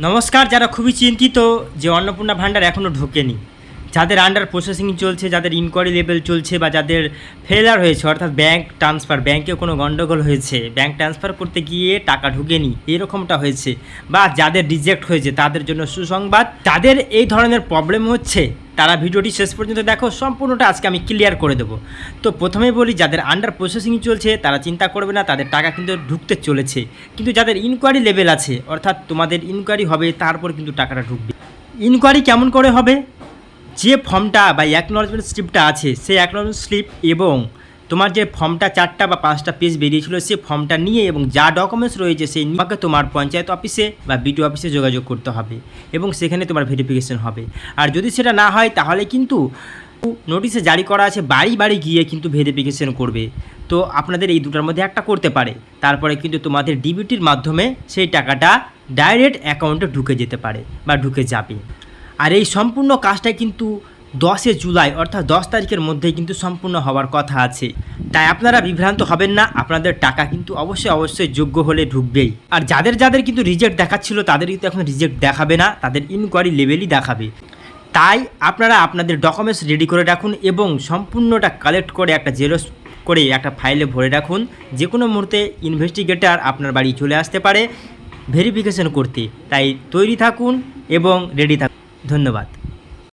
নমস্কার। যারা খুবই চিন্তিত যে অন্নপূর্ণা ভাণ্ডার এখনও ঢোকেনি, যাদের আন্ডার প্রসেসিং চলছে, যাদের ইনকোয়ারি লেভেল চলছে, বা যাদের ফেলার হয়েছে অর্থাৎ ব্যাঙ্ক ট্রান্সফার, ব্যাঙ্কে কোনো গণ্ডগোল হয়েছে, ব্যাঙ্ক ট্রান্সফার করতে গিয়ে টাকা ঢুকেনি, এরকমটা হয়েছে, বা যাদের রিজেক্ট হয়েছে তাদের জন্য সুসংবাদ। যাদের এই ধরনের প্রবলেম হচ্ছে তারা ভিডিওটি শেষ পর্যন্ত দেখো, সম্পূর্ণটা আজকে আমি ক্লিয়ার করে দেবো। তো প্রথমেই বলি, যাদের আন্ডার প্রসেসিং চলছে তারা চিন্তা করবে না, তাদের টাকা কিন্তু ঢুকতে চলেছে। কিন্তু যাদের ইনকোয়ারি লেভেল আছে, অর্থাৎ তোমাদের ইনকোয়ারি হবে তারপর কিন্তু টাকাটা ঢুকবে। ইনকোয়ারি কেমন করে হবে? যে ফর্মটা বা অ্যাকনলেজমেন্ট স্লিপটা আছে, সেই অ্যাকনলেজমেন্ট স্লিপ এবং তোমার যে ফর্মটা 4টা বা 5টা পেজ বেরিয়েছিল, সেই ফর্মটা নিয়ে এবং যা ডকুমেন্টস রয়েছে সেই নিয়ে তোমার পঞ্চায়েত অফিসে বা বিডিও অফিসে যোগাযোগ করতে হবে এবং সেখানে তোমার ভেরিফিকেশন হবে। আর যদি সেটা না হয় তাহলে কিন্তু নোটিশে জারি করা আছে, বাড়ি বাড়ি গিয়ে কিন্তু ভেরিফিকেশন করবে। তো আপনাদের এই দুটার মধ্যে একটা করতে পারে, তারপরে কিন্তু তোমাদের ডিবিটির মাধ্যমে সেই টাকাটা ডাইরেক্ট অ্যাকাউন্টে ঢুকে যেতে পারে বা ঢুকে যাবে। আর এই সম্পূর্ণ কাজটা কিন্তু 10 জুলাই অর্থাৎ 10 তারিখের মধ্যেই কিন্তু সম্পূর্ণ হওয়ার কথা আছে। তাই আপনারা বিভ্রান্ত হবেন না, আপনাদের টাকা কিন্তু অবশ্যই যোগ্য হলে ঢুকবেই। আর যাদের যাদের কিন্তু রিজেক্ট দেখাচ্ছিল তাদের কিন্তু এখন রিজেক্ট দেখাবে না, তাদের ইনকোয়ারি লেভেলই দেখাবে। তাই আপনারা আপনাদের ডকুমেন্টস রেডি করে রাখুন এবং সম্পূর্ণটা কালেক্ট করে একটা জেরক্স করে একটা ফাইলে ভরে রাখুন। যে কোনো মুহূর্তে ইনভেস্টিগেটর আপনার বাড়ি চলে আসতে পারে ভেরিফিকেশন করতে। তাই তৈরি থাকুন এবং রেডি থাকুন। ধন্যবাদ।